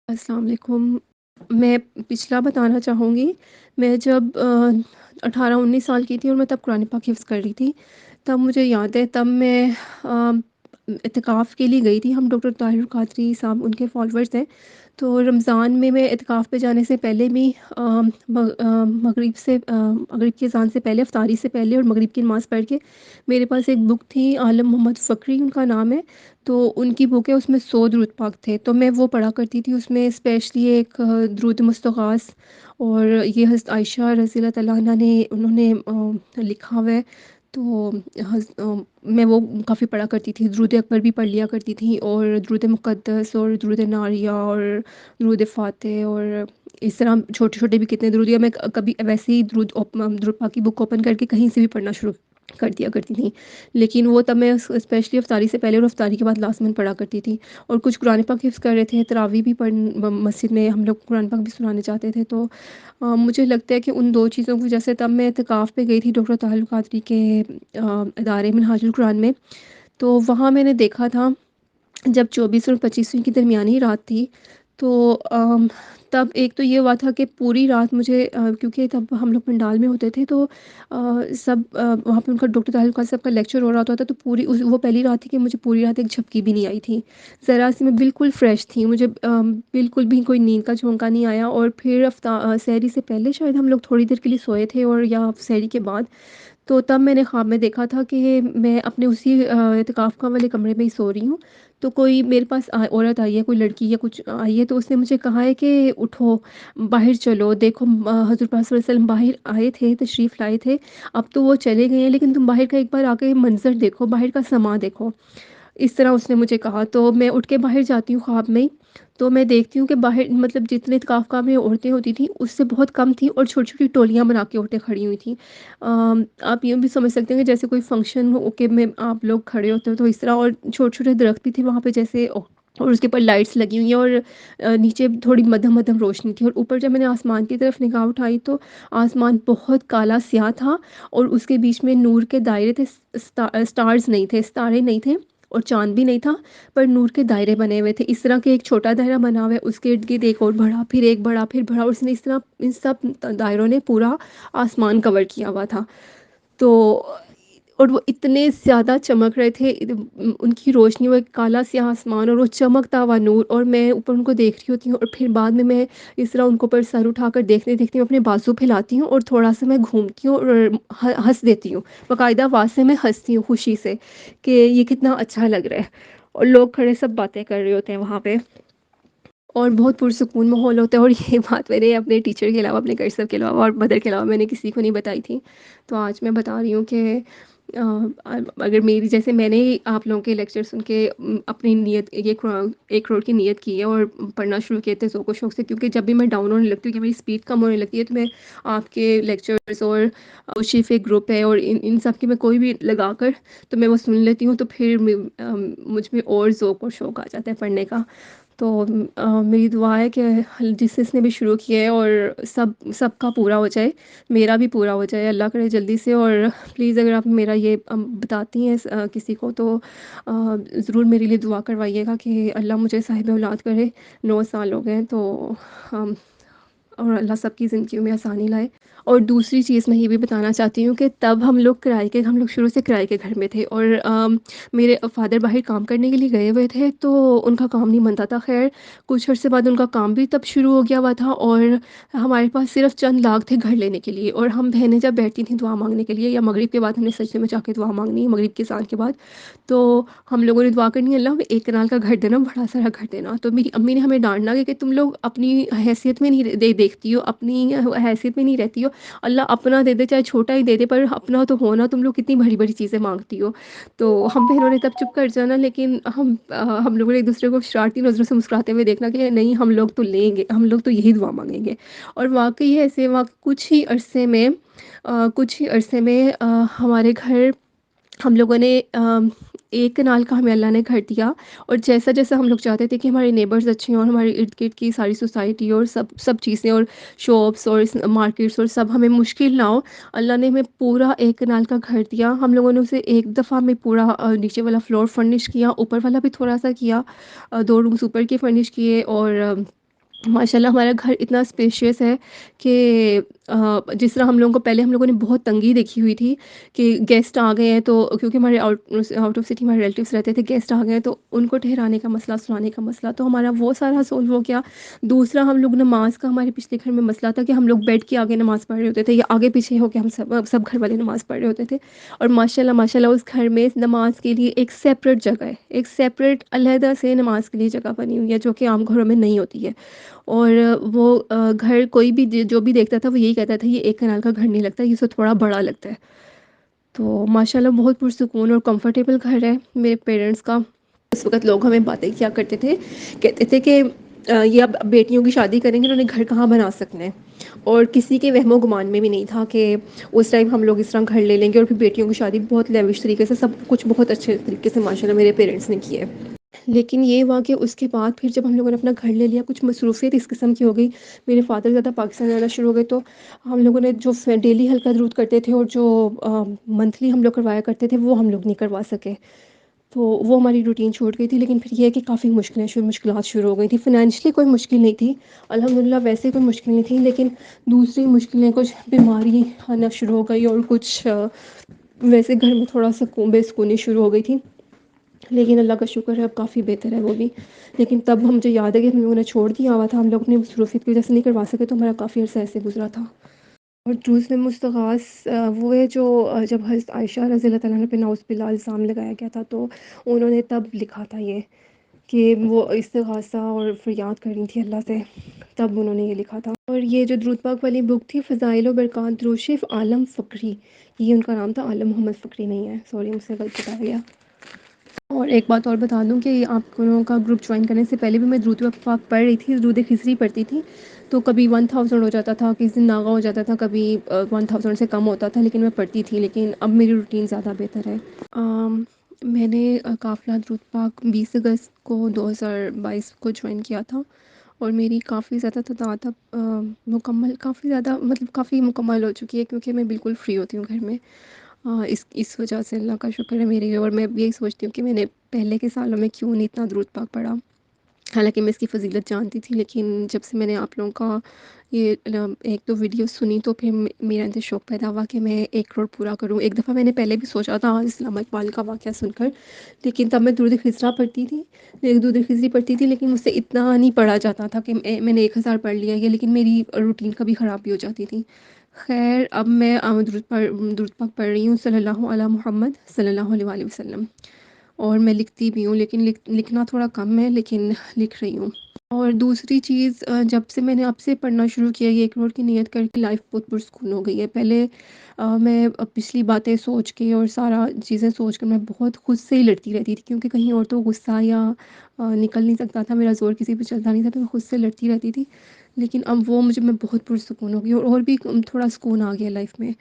السلام علیکم۔ میں پچھلا بتانا چاہوں گی۔ میں جب 18-19 سال کی تھی اور میں تب قرآن پاک حفظ کر رہی تھی، تب مجھے یاد ہے، تب میں آ، اعتکاف کے لیے گئی تھی۔ ہم ڈاکٹر طاہر القادری صاحب ان کے فالوورز ہیں، تو رمضان میں اعتکاف پہ جانے سے پہلے بھی مغرب کی اذان سے پہلے، افطاری سے پہلے اور مغرب کی نماز پڑھ کے، میرے پاس ایک بک تھی، عالم محمد فقری ان کا نام ہے، تو ان کی بک ہے، اس میں 100 درود پاک تھے، تو میں وہ پڑھا کرتی تھی۔ اس میں اسپیشلی ایک درود مستغاث، اور یہ حضرت عائشہ رضی اللہ تعالیٰ عنہ نے انہوں نے لکھا ہوا ہے، تو میں وہ کافی پڑھا کرتی تھی۔ درود اکبر بھی پڑھ لیا کرتی تھی، اور درود مقدس اور درود ناریہ اور درود فاتح، اور اس طرح چھوٹے چھوٹے بھی کتنے درود، یا میں کبھی ویسے ہی درود پاک کی بک اوپن کر کے کہیں سے بھی پڑھنا شروع کر دیا کرتی تھی۔ لیکن وہ تب میں اسپیشلی افطاری سے پہلے اور افطاری کے بعد لاسٹ میں پڑھا کرتی تھی۔ اور کچھ قرآن پاک حفظ کر رہے تھے، تراویح بھی مسجد میں ہم لوگ قرآن پاک بھی سنانے چاہتے تھے، تو مجھے لگتا ہے کہ ان دو چیزوں کی وجہ سے تب میں اعتکاف پہ گئی تھی ڈاکٹر طاہر القادری کے ادارے منہاج القرآن میں، تو وہاں میں نے دیکھا تھا جب 24 اور 25ویں کی درمیانی رات تھی، تو تب ایک تو یہ ہوا تھا کہ پوری رات مجھے کیونکہ تب ہم لوگ پنڈال میں ہوتے تھے، تو سب وہاں پہ ان کا ڈاکٹر طاہر القادری صاحب کا لیکچر ہو رہا ہوتا تھا، تو وہ پہلی رات تھی کہ مجھے پوری رات ایک جھپکی بھی نہیں آئی تھی، ذرا سی میں بالکل فریش تھی، مجھے بالکل بھی کوئی نیند کا جھونکا نہیں آیا۔ اور پھر سحری سے پہلے شاید ہم لوگ تھوڑی دیر کے لیے سوئے تھے، اور یا سحری کے بعد، تو تب میں نے خواب میں دیکھا تھا کہ میں اپنے اسی اعتکاف کا والے کمرے میں ہی سو رہی ہوں، تو کوئی میرے پاس عورت آئی ہے، کوئی لڑکی یا کچھ آئی ہے، تو اس نے مجھے کہا ہے کہ اٹھو، باہر چلو، دیکھو حضور پاک صلی اللہ علیہ وسلم باہر آئے تھے، تشریف لائے تھے، اب تو وہ چلے گئے ہیں، لیکن تم باہر کا ایک بار آ کے منظر دیکھو، باہر کا سما دیکھو۔ اس طرح اس نے مجھے کہا، تو میں اٹھ کے باہر جاتی ہوں خواب میں ہی، تو میں دیکھتی ہوں کہ باہر مطلب جتنے اعتکاف میں عورتیں ہوتی تھیں اس سے بہت کم تھیں، اور چھوٹی چھوٹی ٹولیاں بنا کے عورتیں کھڑی ہوئی تھیں۔ آپ یہ بھی سمجھ سکتے ہیں کہ جیسے کوئی فنکشن ہو کے میں آپ لوگ کھڑے ہوتے ہو تو اس طرح، اور چھوٹے چھوٹے درخت بھی تھے وہاں پہ جیسے، اور اس کے اوپر لائٹس لگی ہوئی ہیں، اور نیچے تھوڑی مدھم مدھم روشنی تھی، اور اوپر جب میں نے آسمان کی طرف نگاہ اٹھائی تو آسمان بہت کالا سیاہ تھا، اور اس کے بیچ میں نور کے دائرے تھے، سٹارز نہیں تھے، ستارے نہیں تھے، اور چاند بھی نہیں تھا، پر نور کے دائرے بنے ہوئے تھے، اس طرح کے ایک چھوٹا دائرہ بنا ہوا ہے، اس کے ارد گرد ایک اور بڑا، پھر ایک بڑا، پھر بڑا، اور اس نے اس طرح ان سب دائروں نے پورا آسمان کور کیا ہوا تھا، تو اور وہ اتنے زیادہ چمک رہے تھے، ان کی روشنی، وہ ایک کالا سیاہ آسمان اور وہ چمکتا ہوا نور، اور میں اوپر ان کو دیکھ رہی ہوتی ہوں، اور پھر بعد میں اس طرح ان کو اوپر سر اٹھا کر دیکھتے دیکھتے اپنے بازو پھیلاتی ہوں، اور تھوڑا سا میں گھومتی ہوں اور ہنس دیتی ہوں، باقاعدہ آواز سے میں ہنستی ہوں خوشی سے کہ یہ کتنا اچھا لگ رہا ہے، اور لوگ کھڑے سب باتیں کر رہے ہوتے ہیں وہاں پہ، اور بہت پرسکون ماحول ہوتا ہے۔ اور یہ بات میں نے اپنے ٹیچر کے علاوہ، اپنے گھر صاحب کے علاوہ اور مدر کے علاوہ میں نے کسی کو نہیں بتائی تھی، تو آج میں بتا رہی ہوں کہ اگر میری جیسے میں نے آپ لوگوں کے لیکچر سن کے اپنی نیت، یہ 1 کروڑ کی نیت کی ہے اور پڑھنا شروع کیے تھے ذوق و شوق سے، کیونکہ جب بھی میں ڈاؤن ہونے لگتی ہوں کہ میری اسپیڈ کم ہونے لگتی ہے، تو میں آپ کے لیکچرز اور شیف ایک گروپ ہے اور ان سب کی میں کوئی بھی لگا کر تو میں وہ سن لیتی ہوں، تو پھر مجھ میں اور ذوق و شوق آ جاتا ہے پڑھنے کا۔ تو میری دعا ہے کہ جس نے بھی شروع کیا ہے اور سب کا پورا ہو جائے، میرا بھی پورا ہو جائے، اللہ کرے جلدی سے۔ اور پلیز اگر آپ میرا یہ بتاتی ہیں کسی کو تو ضرور میرے لیے دعا کروائیے گا کہ اللہ مجھے صاحب اولاد کرے۔ 9 سال ہو گئے تو اور اللہ سب کی زندگیوں میں آسانی لائے۔ اور دوسری چیز میں یہ بھی بتانا چاہتی ہوں کہ تب ہم لوگ شروع سے کرائے کے گھر میں تھے، اور میرے فادر باہر کام کرنے کے لیے گئے ہوئے تھے، تو ان کا کام نہیں بنتا تھا، خیر کچھ عرصے بعد ان کا کام بھی تب شروع ہو گیا ہوا تھا، اور ہمارے پاس صرف چند لاکھ تھے گھر لینے کے لیے، اور ہم بہنیں جب بیٹھتی تھیں دعا مانگنے کے لیے، یا مغرب کے بعد ہم نے سجدے میں جا کے دعا مانگنی ہے، مغرب کے اذان کے بعد، تو ہم لوگوں نے دعا کرنی ہے، اللہ 1 کنال کا گھر دینا، بڑا سارا گھر دینا۔ تو میری امی نے ہمیں ڈانٹنا کہ تم لوگ اپنی حیثیت میں نہیں دیکھتی ہو، اپنی حیثیت میں نہیں رہتی ہو، اللہ اپنا دے دے چاہے چھوٹا ہی دے دے، پر اپنا تو ہونا، تم لوگ کتنی بڑی بڑی چیزیں مانگتی ہو۔ تو ہم بہنوں نے تب چپ کر جانا، لیکن ہم لوگوں نے ایک دوسرے کو شرارتی نظروں سے مسکراتے ہوئے دیکھنا کہ نہیں، ہم لوگ تو لیں گے، ہم لوگ تو یہی دعا مانگیں گے۔ اور واقعی ایسے کچھ ہی عرصے میں ہمارے گھر، ہم لوگوں نے 1 کنال کا ہمیں اللہ نے گھر دیا، اور جیسا جیسا ہم لوگ چاہتے تھے کہ ہمارے نیبرز اچھے ہوں، اور ہمارے ارد گرد کی ساری سوسائٹی اور سب چیزیں اور شاپس اور مارکیٹس اور سب ہمیں مشکل نہ ہو، اللہ نے ہمیں پورا 1 کنال کا گھر دیا۔ ہم لوگوں نے اسے ایک دفعہ میں پورا نیچے والا فلور فرنش کیا، اوپر والا بھی تھوڑا سا کیا، 2 رومز اوپر کے فرنش کیے، اور ماشاءاللہ ہمارا گھر اتنا اسپیشیس ہے کہ جس طرح ہم لوگوں کو پہلے ہم لوگوں نے بہت تنگی دیکھی ہوئی تھی کہ گیسٹ آ گئے ہیں تو کیونکہ ہمارے آؤٹ آف سٹی ہمارے ریلیٹیوس رہتے تھے، گیسٹ آ گئے ہیں تو ان کو ٹھہرانے کا مسئلہ، سلانے کا مسئلہ، تو ہمارا وہ سارا سولو ہو گیا۔ دوسرا ہم لوگ نماز کا ہمارے پچھلے گھر میں مسئلہ تھا کہ ہم لوگ بیڈ کے آگے نماز پڑھ رہے ہوتے تھے، یا آگے پیچھے ہو کے ہم سب گھر والے نماز پڑھ رہے ہوتے تھے۔ اور ماشاءاللہ ماشاءاللہ اس گھر میں نماز کے لیے ایک سیپریٹ جگہ ہے، ایک سیپریٹ علیحدہ سے نماز کے لیے جگہ بنی ہوئی ہے، جو کہ عام گھروں میں نہیں ہوتی ہے۔ اور وہ گھر کوئی بھی جو بھی دیکھتا تھا وہ یہی کہتا تھا یہ ایک کنال کا گھر نہیں لگتا، یہ سے تھوڑا بڑا لگتا ہے۔ تو ماشاءاللہ بہت پرسکون اور کمفرٹیبل گھر ہے میرے پیرنٹس کا۔ اس وقت لوگ ہمیں باتیں کیا کرتے تھے، کہتے تھے کہ یہ اب بیٹیوں کی شادی کریں گے، انہوں نے گھر کہاں بنا سکنا ہے، اور کسی کے وہم و گمان میں بھی نہیں تھا کہ اس ٹائم ہم لوگ اس طرح گھر لے لیں گے۔ اور پھر بیٹیوں کی شادی بہت لیوش طریقے سے، سب کچھ بہت اچھے طریقے سے ماشاءاللہ میرے پیرنٹس نے کی ہے۔ لیکن یہ ہوا کہ اس کے بعد پھر جب ہم لوگوں نے اپنا گھر لے لیا، کچھ مصروفیت اس قسم کی ہو گئی، میرے فادر زیادہ پاکستان جانا شروع ہو گئے، تو ہم لوگوں نے جو ڈیلی ہلکا درود کرتے تھے اور جو منتھلی ہم لوگ کروایا کرتے تھے وہ ہم لوگ نہیں کروا سکے، تو وہ ہماری روٹین چھوٹ گئی تھی۔ لیکن پھر یہ ہے کہ کافی مشکلات شروع ہو گئی تھیں۔ فائنینشلی کوئی مشکل نہیں تھی الحمدللہ، ویسے کوئی مشکل نہیں تھی، لیکن دوسری مشکلیں، کچھ بیماری آنا شروع ہو گئی، اور کچھ ویسے گھر میں تھوڑا سا بے سکونی شروع ہو گئی تھی۔ لیکن اللہ کا شکر ہے اب کافی بہتر ہے وہ بھی۔ لیکن تب مجھے یاد ہے کہ ہم لوگوں نے چھوڑ دیا ہوا تھا، ہم لوگ اپنی مصروفیت کی وجہ سے نہیں کروا سکے، تو ہمارا کافی عرصہ ایسے گزرا تھا۔ اور دوسرے مستغاث وہ ہے جو جب حضرت عائشہ رضی اللہ تعالیٰ عنہ پہ نعوذ باللہ الزام لگایا گیا تھا، تو انہوں نے تب لکھا تھا یہ کہ وہ استغاثہ اور فریاد کرنی تھی اللہ سے، تب انہوں نے یہ لکھا تھا۔ اور یہ جو درود پاک والی بک تھی، فضائل و برکات درود شریف عالم فقری، یہ ان کا نام تھا، عالم محمد فقری نہیں ہے، سوری مجھ سے غلط بتایا گیا۔ اور ایک بات اور بتا دوں کہ آپ لوگوں کا گروپ جوائن کرنے سے پہلے بھی میں درود پاک پڑھ رہی تھی، درود خضری پڑھتی تھی، تو کبھی 1000 ہو جاتا تھا، کسی دن ناغہ ہو جاتا تھا، کبھی 1000 سے کم ہوتا تھا، لیکن میں پڑھتی تھی۔ لیکن اب میری روٹین زیادہ بہتر ہے۔ میں نے قافلہ درود پاک 20 اگست کو 2022 کو جوائن کیا تھا، اور میری کافی زیادہ تعداد اب مکمل، کافی زیادہ مطلب کافی مکمل ہو چکی ہے، کیونکہ میں بالکل فری ہوتی ہوں گھر میں۔ اس وجہ سے اللہ کا شکر ہے میرے، اور میں اب یہی سوچتی ہوں کہ میں نے پہلے کے سالوں میں کیوں نہیں اتنا درود پاک پڑھا۔ حالانکہ میں اس کی فضیلت جانتی تھی، لیکن جب سے میں نے آپ لوگوں کا یہ ایک دو ویڈیو سنی تو پھر میرے اندر شوق پیدا ہوا کہ میں 1 کروڑ پورا کروں۔ ایک دفعہ میں نے پہلے بھی سوچا تھا اسلام اقبال کا واقعہ سن کر، لیکن تب میں درود خضرا پڑھتی تھی، درود خضری پڑھتی تھی، لیکن مجھ سے اتنا نہیں پڑھا جاتا تھا کہ میں نے 1000 پڑھ لیا یہ، لیکن میری روٹین کبھی خراب بھی ہو جاتی تھی۔ خیر اب میں درود پاک پڑھ رہی ہوں، صلی اللہ علی محمد صلی اللہ علیہ وآلہ وسلم، اور میں لکھتی بھی ہوں، لیکن لکھنا تھوڑا کم ہے، لیکن لکھ رہی ہوں۔ اور دوسری چیز، جب سے میں نے اب سے پڑھنا شروع کیا، یہ 1 کروڑ کی نیت کر کے، لائف بہت پرسکون ہو گئی ہے۔ پہلے میں پچھلی باتیں سوچ کے اور سارا چیزیں سوچ کر میں بہت خود سے ہی لڑتی رہتی تھی، کیونکہ کہیں اور تو غصہ یا نکل نہیں سکتا تھا، میرا زور کسی پہ چلتا نہیں تھا، تو میں خود سے لڑتی رہتی تھی۔ لیکن اب وہ میں بہت پرسکون ہو گئی، اور بھی تھوڑا سکون آ گیا لائف میں۔